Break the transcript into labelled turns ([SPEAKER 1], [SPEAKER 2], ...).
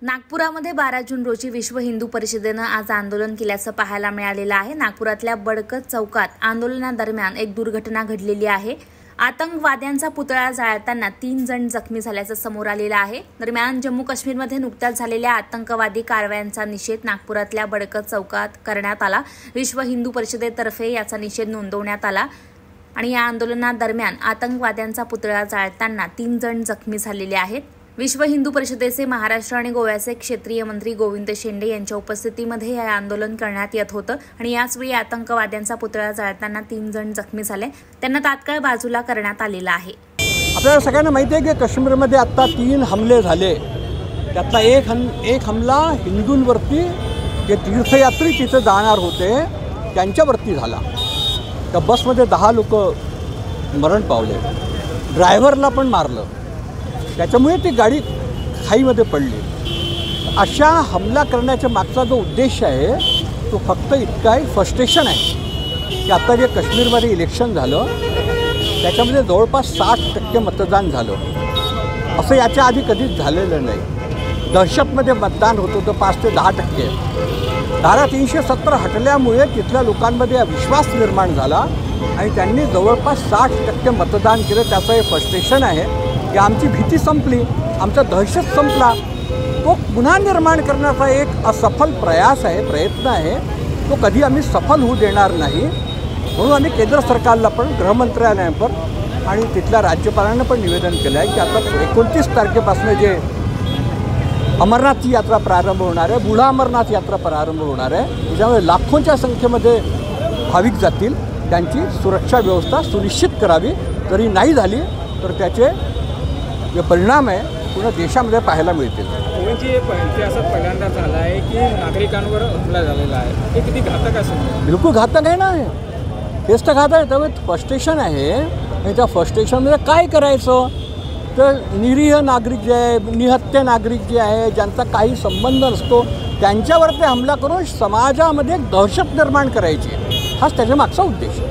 [SPEAKER 1] नागपुरामध्ये 12 जून रोजी विश्व हिंदू परिषदेनं आज आंदोलन केल्याचं पाहायला मिळालेलं आहे। नागपुरातल्या बडकत चौकात आंदोलनादरम्यान एक दुर्घटना घडलेली आहे। आतंकवाद्यांचा पुतळा जाळताना 3 जण जखमी झाल्याचं समोर आलेलं आहे। दरम्यान जम्मू काश्मीरमध्ये नुकत्याच झालेल्या आतंकवादी कारवायांचा निषेध नागपुरातल्या बडकत चौकात करण्यात आला। विश्व हिंदू परिषदेतर्फे याचा निषेध नोंदवण्यात आला आणि या आंदोलनादरम्यान आतंकवाद्यांचा पुतळा जाळताना 3 जण जखमी झालेले आहेत। विश्व हिंदू परिषदेचे महाराष्ट्र आणि गोव्याचे क्षेत्रीय मंत्री गोविंद शेंडे यांच्या उपस्थितीमध्ये हे आंदोलन करण्यात येत होतं आणि याचवेळी आतंकवाद्यांचा पुतळा जाळताना 3 जण जखमी झाले, त्यांना तात्काळ बाजूला करण्यात आलेलं आहे।
[SPEAKER 2] आपल्याला सगळ्यांना माहिती आहे की काश्मीरमध्ये आता 3 हमले झाले, त्यातला एक हमला हिंदूंवरती जे तीर्थयात्री तिथे जाणार होते त्यांच्यावरती झाला। त्या बसमध्ये 10 लोक मरण पावले, ड्रायव्हरला पण मारलं, त्याच्यामुळे ती गाडी खाईमध्ये पडली। अशा हमला करण्याच्या मागचा जो उद्देश आहे तो फक्त इतका फ्रस्ट्रेशन आहे की आता जे काश्मीरमध्ये इलेक्शन झालं त्याच्यामध्ये जवळपास 60% मतदान झालं, असं याच्या आधी कधीच झालेलं नाही। दहशतमध्ये मतदान होत होतं 5 ते 10%। धारा 370 हटल्यामुळे तिथल्या लोकांमध्ये विश्वास निर्माण झाला आणि त्यांनी जवळपास 60% मतदान केलं। त्याचं हे फ्रस्ट्रेशन आहे की आमची भीती संपली, आमचा दहशत संपला। तो पुन्हा निर्माण करण्याचा एक असफल प्रयत्न आहे, तो कधी आम्ही सफल होऊ देणार नाही। म्हणून आम्ही केंद्र सरकारला पण, गृहमंत्रालयाला पण आणि तिथल्या राज्यपालांना पण निवेदन केलं आहे की आता 29 तारखेपासून जे अमरनाथची यात्रा प्रारंभ होणार आहे, बुढा अमरनाथ यात्रा प्रारंभ होणार आहे, त्याच्यामुळे लाखोंच्या संख्येमध्ये भाविक जातील, त्यांची सुरक्षा व्यवस्था सुनिश्चित करावी। जरी नाही झाली तर त्याचे जे परिणाम आहे पूर्ण देशामध्ये पाहायला मिळतील।
[SPEAKER 3] इतिहासात पहिल्यांदा झाला आहे की नागरिकांवर हमला झालेला आहे, हे किती घातक असेल?
[SPEAKER 2] बिलकुल घातक आहे ना, हेच तर घातक आहे। त्यामुळे फ्रस्ट्रेशन आहे आणि त्या फ्रस्ट्रेशनमध्ये काय करायचं तर निरीह नागरिक जे आहे, निहत्य नागरिक जे आहे, ज्यांचा काही संबंध नसतो त्यांच्यावर ते हमला करून समाजामध्ये दहशत निर्माण करायची, हाच त्याच्या मागचा उद्देश आहे।